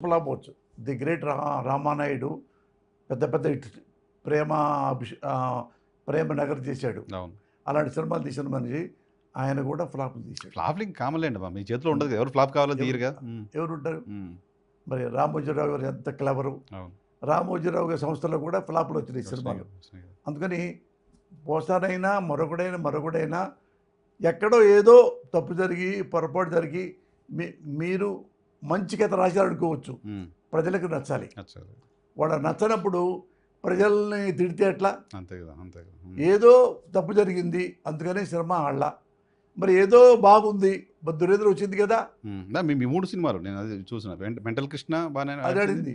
ఫ్లాపోవచ్చు. The great Ramanaidu పెద్ద పెద్ద hits ప్రేమ ప్రేమ నగర్ చేశాడు. అవును. అలాంటి సినిమాలు తీసిన మనిషి ఆయన కూడా ఫ్లాపులు తీశాడు. ఫ్లాప్లింగ్ కామన్లేండి అమ్మా. మీ చేతిలో ఉండదు కదా. ఎవరు ఫ్లాప్ కావాలని తీయరుగా. ఎవరుంటారు? హ్మ్. మరి రామోజీరావు గారు ఎంత క్లెవరు. అవును. రామోజీరావు గారి సంస్థలో కూడా ఫ్లాపులు వచ్చినాయి సినిమాలు. అందుకని పోసానైనా మరొకడైనా ఎక్కడో ఏదో తప్పు జరిగి పొరపాటు జరిగి మీరు మంచి కథ రాశారనుకోవచ్చు. ప్రజలకు నచ్చాలి. వాళ్ళ నచ్చనప్పుడు ప్రజల్ని తిడితే ఎట్లా? అంతే కదా, అంతే కదా. ఏదో తప్పు జరిగింది అందుకనే సినిమా ఆళ్ళ, మరి ఏదో బాగుంది దురేంద్ర వచ్చింది కదా. మీ 3 సినిమాలు నేను అది చూసిన. మెంటల్ కృష్ణ బాగానే అదేంది,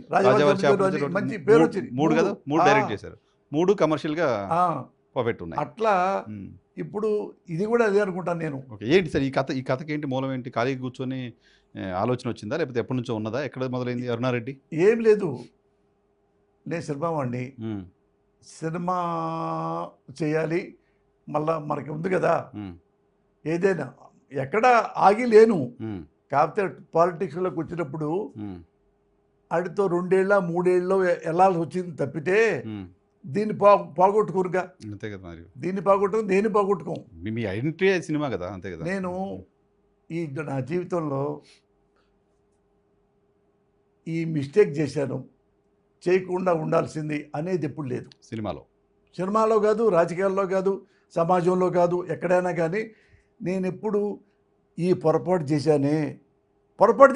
మంచి పేరు వచ్చింది. 3 కదా, 3 డైరెక్ట్ చేశారు. 3 కమర్షియల్గా పర్ఫెక్ట్ ఉన్నాయి. అట్లా ఇప్పుడు ఇది కూడా అదే అనుకుంటాను నేను. ఓకే, ఏంటి సార్ ఈ కథకి ఏంటి మూలం ఏంటి? ఖాళీగా కూర్చొని ఆలోచన వచ్చిందా, లేకపోతే ఎప్పటి నుంచో ఉన్నదా? ఎక్కడ మొదలైంది అరుణారెడ్డి? ఏం లేదు, నేను సినిమా వాడిని, సినిమా చేయాలి, మళ్ళా మనకి ఉంది కదా ఏదైనా, ఎక్కడ ఆగి లేను. కాకపోతే పాలిటిక్స్లోకి వచ్చినప్పుడు ఆడితో 2 ఏళ్ళ 3 ఏళ్ళలో వెళ్ళాల్సి వచ్చింది తప్పితే దీన్ని పోగొట్టుకోరుగా. అంతే కదా, మరి దీన్ని పోగొట్టుకుని దేన్ని పోగొట్టుకోం. మీ ఐడెంటిటీ సినిమా కదా, అంతే కదా. నేను ఈ నా జీవితంలో ఈ మిస్టేక్ చేశాను, చేయకుండా ఉండాల్సింది అనేది ఎప్పుడు లేదు. సినిమాలో కాదు, రాజకీయాల్లో కాదు, సమాజంలో కాదు, ఎక్కడైనా కానీ నేను ఎప్పుడు ఈ పొరపాటు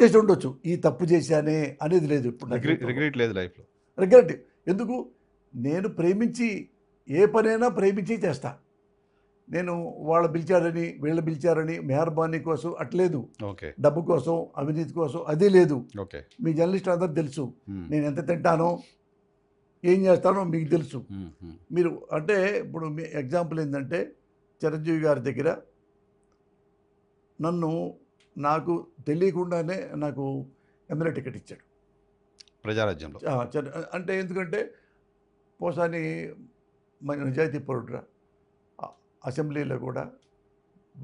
చేసి ఉండొచ్చు, ఈ తప్పు చేశానే అనేది లేదు. ఇప్పుడు రిగ్రెట్ లేదు లైఫ్లో. రిగ్రెట్ ఎందుకు? నేను ప్రేమించి ఏ పనైనా ప్రేమించి చేస్తా. నేను వాళ్ళు పిలిచారని వీళ్ళు పిలిచారని మెహర్బానీ కోసం అట్లేదు, డబ్బు కోసం అవినీతి కోసం అదే లేదు. మీ జర్నలిస్ట్ అందరూ తెలుసు నేను ఎంత తింటానో ఏం చేస్తానో మీకు తెలుసు. మీరు అంటే ఇప్పుడు మీ ఎగ్జాంపుల్ ఏంటంటే చిరంజీవి గారి దగ్గర నాకు తెలియకుండానే నాకు ఎమ్మెల్యే టికెట్ ఇచ్చాడు ప్రజారాజ్యంలో. అంటే ఎందుకంటే పోసాని మన నిజాయితీ పరుడురా, అసెంబ్లీలో కూడా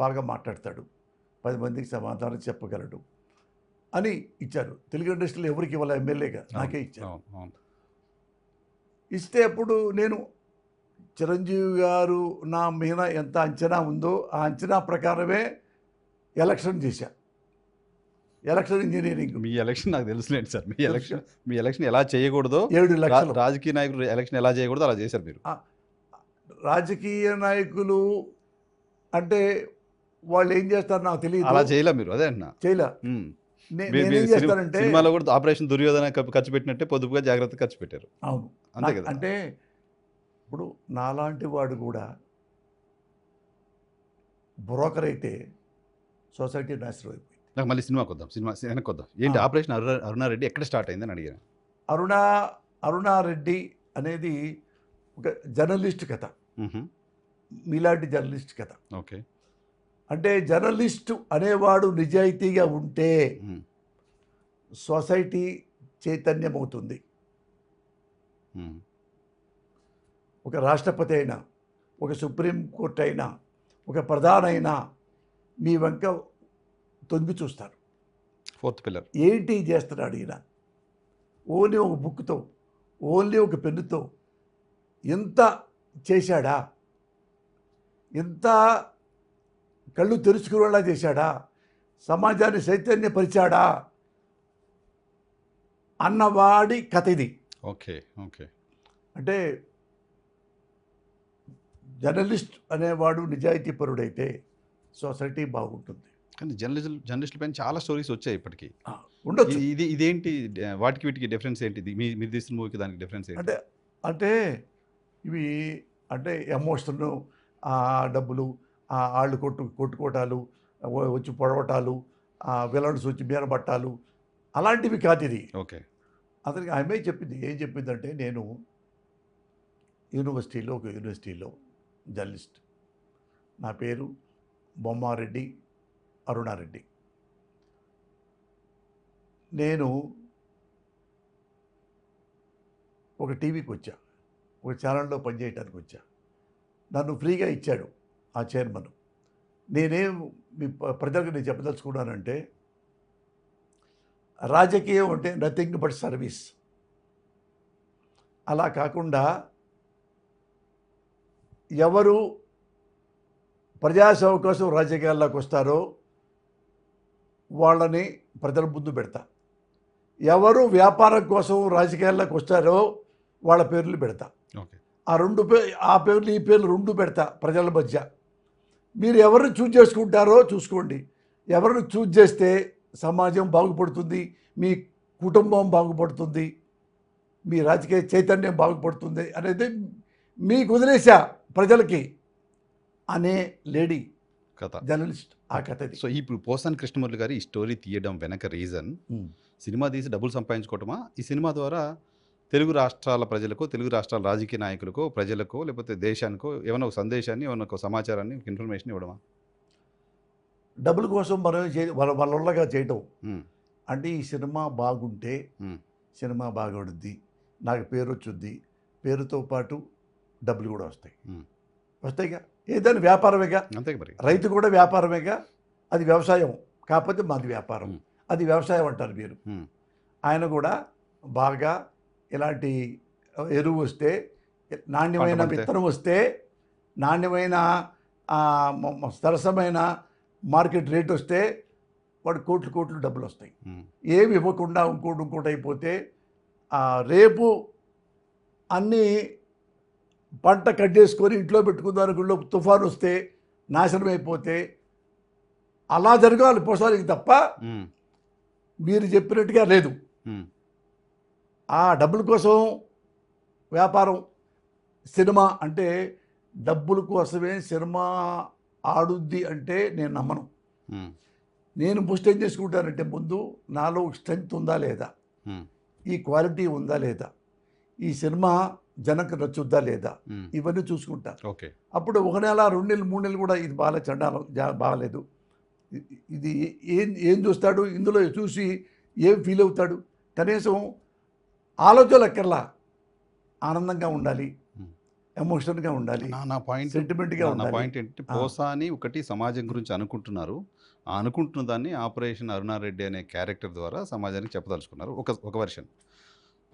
బాగా మాట్లాడతాడు, 10 మందికి సమాధానం చెప్పగలడు అని ఇచ్చారు. తెలుగు ఇండస్ట్రీలో ఎవరికి ఇవ్వాలి, ఎమ్మెల్యేగా నాకే ఇచ్చారు. ఇస్తే అప్పుడు నేను చిరంజీవి గారు నా మీద ఎంత అంచనా ఉందో ఆ అంచనా ప్రకారమే ఎలక్షన్ చేశా. Election engineering. మీ ఎలక్షన్ నాకు తెలుసులేండి సార్. మీ ఎలక్షన్ ఎలా చేయకూడదో, 7 లక్షలు రాజకీయ నాయకులు ఎలక్షన్ ఎలా చేయకూడదో అలా చేశారు మీరు. రాజకీయ నాయకులు అంటే వాళ్ళు ఏం చేస్తారు నాకు తెలియదు. అలా చేయలే మీరు, అదే అన్నా చేయలే. నేనేం చేస్తానంటే సినిమాలో కూడా ఆపరేషన్ దుర్యోధన ఖర్చు పెట్టినట్టే పొదుపుగా జాగ్రత్త ఖర్చు పెట్టారు. అవును, అంతే కదా. అంటే ఇప్పుడు నాలాంటి వాడు కూడా బ్రోకర్ అయితే సొసైటీ నాశనం అయిపోయింది. నాకు మళ్ళీ సినిమాకి వద్దాం, వెనక్కి వద్దాం. ఏంటి ఆపరేషన్ అరుణారెడ్డి ఎక్కడ స్టార్ట్ అయిందని అడిగాను. అరుణారెడ్డి అనేది ఒక జర్నలిస్ట్ కథ, మీలాంటి జర్నలిస్ట్ కథ. ఓకే, అంటే జర్నలిస్టు అనేవాడు నిజాయితీగా ఉంటే సొసైటీ చైతన్యమవుతుంది. ఒక రాష్ట్రపతి అయినా, ఒక సుప్రీంకోర్టు అయినా, ఒక ప్రధానైనా మీ వెంక తొంగి చూస్తారు. 4th పిల్లర్ ఏంటి చేస్తున్నాడు ఈయన, ఓన్లీ ఒక బుక్తో, ఓన్లీ ఒక పెన్నుతో ఎంత చేశాడా, ఎంత కళ్ళు తెరుచుకునేలా చేశాడా, సమాజాన్ని చైతన్యపరిచాడా అన్నవాడి కథ ఇది. Okay okay. అంటే జర్నలిస్ట్ అనేవాడు నిజాయితీపరుడైతే సొసైటీ బాగుంటుంది. కానీ జర్నలిస్టుల పైన చాలా స్టోరీస్ వచ్చాయి ఇప్పటికీ, ఉండొచ్చు. ఇదేంటి వాటికి వీటికి డిఫరెన్స్ ఏంటి? మీరు తీసిన మూవీకి దానికి డిఫరెన్స్ ఏంటి? అంటే ఇవి అంటే ఎమోషన్, డబ్బులు, వాళ్ళు కొట్టుకోవటాలు, వచ్చి పొడవటాలు, విలన్స్ వచ్చి బీరబట్టాలు, అలాంటివి కాదు ఇది. ఓకే. అతనికి ఆమె చెప్పింది, ఏం చెప్పిందంటే నేను ఒక యూనివర్సిటీలో జర్నలిస్ట్, నా పేరు బొమ్మారెడ్డి అరుణారెడ్డి, నేను ఒక టీవీకి వచ్చా, ఒక ఛానల్లో పనిచేయడానికి వచ్చా, నన్ను ఫ్రీగా ఇచ్చాడు ఆ చైర్మన్. నేనేం మీ ప్రజలకు నేను చెప్పదలుచుకున్నానంటే రాజకీయం అంటే నథింగ్ బట్ సర్వీస్. అలా కాకుండా ఎవరు ప్రజాసేవ కోసం రాజకీయాల్లోకి వస్తారో వాళ్ళని ప్రజల ముందు పెడతా. ఎవరు వ్యాపారం కోసం రాజకీయాల్లోకి వస్తారో వాళ్ళ పేర్లు పెడతా. ఓకే. ఆ పేర్లు ఈ పేర్లు రెండు పెడతా ప్రజల మధ్య. మీరు ఎవరిని చూజ్ చేసుకుంటారో చూసుకోండి. ఎవరిని చూజ్ చేస్తే సమాజం బాగుపడుతుంది, మీ కుటుంబం బాగుపడుతుంది, మీ రాజకీయ చైతన్యం బాగుపడుతుంది అనేది మీకు వదిలేసా ప్రజలకి అనే లేడీ కథ, జర్నలిస్ట్ ఆ కథ ఇది. సో ఇప్పుడు పోసాని కృష్ణమురళి గారు ఈ స్టోరీ తీయడం వెనక రీజన్ సినిమా తీసి డబ్బులు సంపాదించుకోవటమా, ఈ సినిమా ద్వారా తెలుగు రాష్ట్రాల ప్రజలకు, తెలుగు రాష్ట్రాల రాజకీయ నాయకులకు, ప్రజలకు, లేకపోతే దేశానికో ఏమైనా ఒక సందేశాన్ని, ఏమైనా ఒక సమాచారాన్ని, ఒక ఇన్ఫర్మేషన్ ఇవ్వడమా? డబ్బుల కోసం మనం వాళ్ళగా చేయటం అంటే ఈ సినిమా బాగుంటే సినిమా బాగుంటుంది, నాకు పేరు వచ్చుద్ది, పేరుతో పాటు డబ్బులు కూడా వస్తాయిగా. ఏదైనా వ్యాపారమేగా, అంతే మరి. రైతు కూడా వ్యాపారమేగా. అది వ్యవసాయం కాకపోతే మాది వ్యాపారం, అది వ్యవసాయం అంటారు మీరు. ఆయన కూడా బాగా ఇలాంటి ఎరువు వస్తే, నాణ్యమైన విత్తనం వస్తే, నాణ్యమైన సరసమైన మార్కెట్ రేట్ వస్తే వాడు కోట్లు డబ్బులు వస్తాయి. ఏమి ఇవ్వకుండా ఇంకోటి అయిపోతే రేపు అన్నీ పంట కట్టేసుకొని ఇంట్లో పెట్టుకుందానికి తుఫాను వస్తే నాశనం అయిపోతే అలా జరగాలి పోసానికి తప్ప మీరు చెప్పినట్టుగా లేదు. ఆ డబ్బుల కోసం వ్యాపారం, సినిమా అంటే డబ్బుల కోసమే సినిమా ఆడుద్ది అంటే నేను నమ్మను. నేను బూస్ట్ ఏం చేసుకుంటానంటే ముందు నాలో స్ట్రెంగ్త్ ఉందా లేదా, ఈ క్వాలిటీ ఉందా లేదా, ఈ సినిమా జనకు నచ్చుద్దా లేదా, ఇవన్నీ చూసుకుంటా. ఓకే. అప్పుడు 1 నెల 2 నెలలు 3 నెలలు కూడా ఇది బాగా చండాలం, బాగాలేదు, ఇది ఏం చూస్తాడు, ఇందులో చూసి ఏం ఫీల్ అవుతాడు, కనీసం ఆలోచనలు ఎక్కర్లా, ఆనందంగా ఉండాలి, ఎమోషన్గా ఉండాలి, నా పాయింట్ సెంటిమెంట్గా ఉండాలి. నా పాయింట్ ఏంటంటే పోసాని ఒకటి సమాజం గురించి అనుకుంటున్నారు, ఆ అనుకుంటున్న దాన్ని ఆపరేషన్ అరుణారెడ్డి అనే క్యారెక్టర్ ద్వారా సమాజానికి చెప్పదలుచుకున్నారు. ఒక వెర్షన్.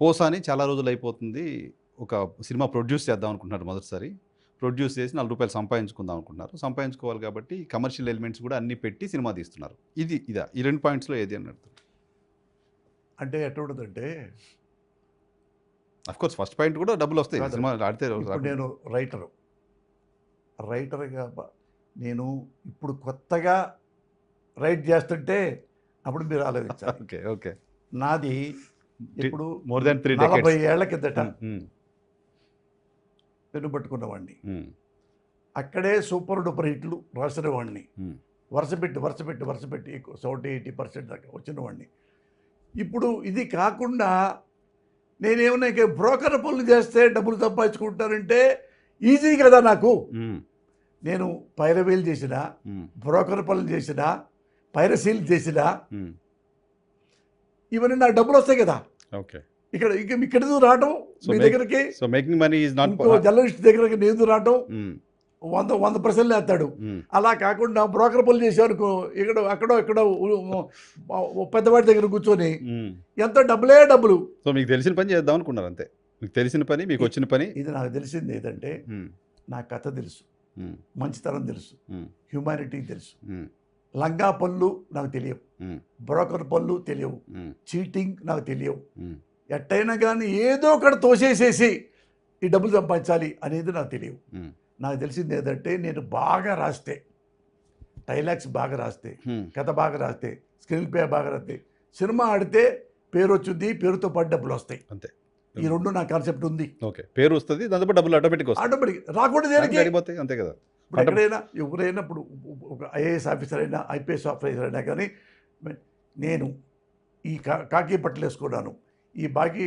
పోసాని చాలా రోజులు అయిపోతుంది, ఒక సినిమా ప్రొడ్యూస్ చేద్దాం అనుకుంటున్నారు, మొదటిసారి ప్రొడ్యూస్ చేసి ₹4 సంపాదించుకుందాం అనుకుంటున్నారు. సంపాదించుకోవాలి కాబట్టి కమర్షియల్ ఎలిమెంట్స్ కూడా అన్ని పెట్టి సినిమా తీస్తున్నారు. ఇదా ఈ 2 పాయింట్స్లో ఏది అని అడుగుతారు? అంటే ఎట్లా ఉంటుందంటే, అఫ్కోర్స్ ఫస్ట్ పాయింట్ కూడా డబ్బులు వస్తాయి సినిమా ఆడితే. ఇప్పుడు నేను రైటర్గా నేను ఇప్పుడు కొత్తగా రైట్ చేస్తుంటే అప్పుడు మీరు ఆలోచించాలి. ఓకే. ఓకే. నాది ఇప్పుడు మోర్ దాన్ 3 40 ఏళ్ల కిందట పెన్ను పట్టుకున్నవాడిని, అక్కడే సూపర్ డూపర్ హిట్లు రాసిన వాడిని, వరుస పెట్టి ఎక్కువ 70-80% దాకా వచ్చిన వాడిని. ఇప్పుడు ఇది కాకుండా నేనేమన్నా ఇక బ్రోకర్ పనులు చేస్తే డబ్బులు సంపాదించుకుంటానంటే ఈజీ కదా నాకు. నేను పైరవీలు చేసిన, బ్రోకర్ పనులు చేసిన, పైరసీలు చేసిన, ఇవన్నీ నాకు డబ్బులు వస్తాయి కదా. ఓకే. ఇక్కడ రావటం మీ దగ్గరికి, so making money is not, journalist దగ్గరికి నేను రావటం 100% వేస్తాడు. అలా కాకుండా బ్రోకర్ పనులు చేసేవారు అక్కడో పెద్దవాడి దగ్గర కూర్చొని ఎంత డబ్బులు. సో మీకు తెలిసిన పని చేద్దాం అనుకున్నారు అంతే, మీకు తెలిసిన పని, మీకు వచ్చిన పని. ఇది నాకు తెలిసింది ఏంటంటే, నా కథ తెలుసు, మంచితనం తెలుసు, హ్యూమానిటీ తెలుసు, లంగా పనులు నాకు తెలియవు, బ్రోకర్ పనులు తెలియవు, చీటింగ్ నాకు తెలియవు. ఎట్టయినా కానీ ఏదో ఒకటి తోసేసేసి ఈ డబ్బులు సంపాదించాలి అనేది నాకు తెలియవు. నాకు తెలిసింది ఏంటంటే, నేను బాగా రాస్తే, డైలాగ్స్ బాగా రాస్తే, కథ బాగా రాస్తే, స్క్రీన్ ప్లే బాగా రాస్తే, సినిమా ఆడితే పేరు వచ్చింది, పేరుతో పాటు డబ్బులు వస్తాయి. అంతే. ఈ 2 నా కాన్సెప్ట్ ఉంది. ఓకే. పేరు వస్తుంది, దాంతో డబ్బులు ఆటోమేటిక్ రాకూడదు దేనికి, అంతే కదా. ఎక్కడైనా ఎవరైనా ఇప్పుడు ఒక ఐఏఎస్ ఆఫీసర్ అయినా, ఐపీఎస్ ఆఫీసర్ అయినా కానీ, నేను ఈ కాకి బట్టలు వేసుకున్నాను, ఈ బాకీ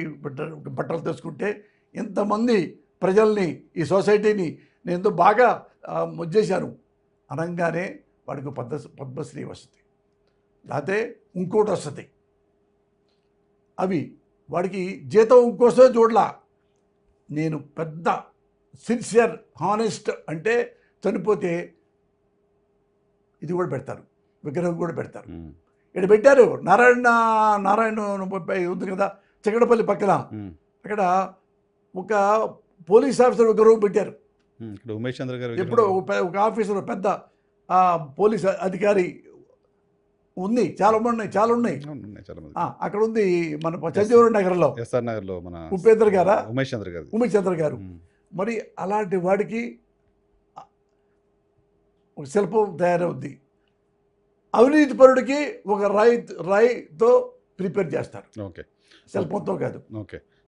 బట్టలు తెచ్చుకుంటే ఎంతమంది ప్రజల్ని, ఈ సొసైటీని నేను ఎంతో బాగా ముద్దేశాను అనగానే వాడికి పద్మశ్రీ వస్తుంది, లేకపోతే ఇంకోటి వస్తుంది. అవి వాడికి జీతం ఇంకోసమే చూడలా. నేను పెద్ద సిన్సియర్, హానెస్ట్ అంటే చనిపోతే ఇది కూడా పెడతారు, విగ్రహం కూడా పెడతారు. ఇక్కడ పెట్టారు నారాయణ ఉంది కదా చిక్కడపల్లి పక్కన, అక్కడ ఒక పోలీస్ ఆఫీసర్ ఒక రూమ్ పెట్టారు. ఇక్కడ ఉమేష్ చంద్ర గారు ఎప్పుడో ఒక ఆఫీసర్ పెద్ద పోలీస్ అధికారి ఉంది, చాలా ఉన్నాయి. చాలా మంది. అక్కడ ఉంది మన చంద్రబాబు నగర్లో, ఎస్ఆర్ నగర్లో మన ఉపేంద్ర గారా, ఉమేష్ చంద్ర గారు. మరి అలాంటి వాడికి ఒక శిల్పం తయారవుద్ది. అవినీతి పరుడికి ఒక రాయితో ప్రిపేర్ చేస్తారు, ఓకే, శిల్పంతో కాదు. ఓకే.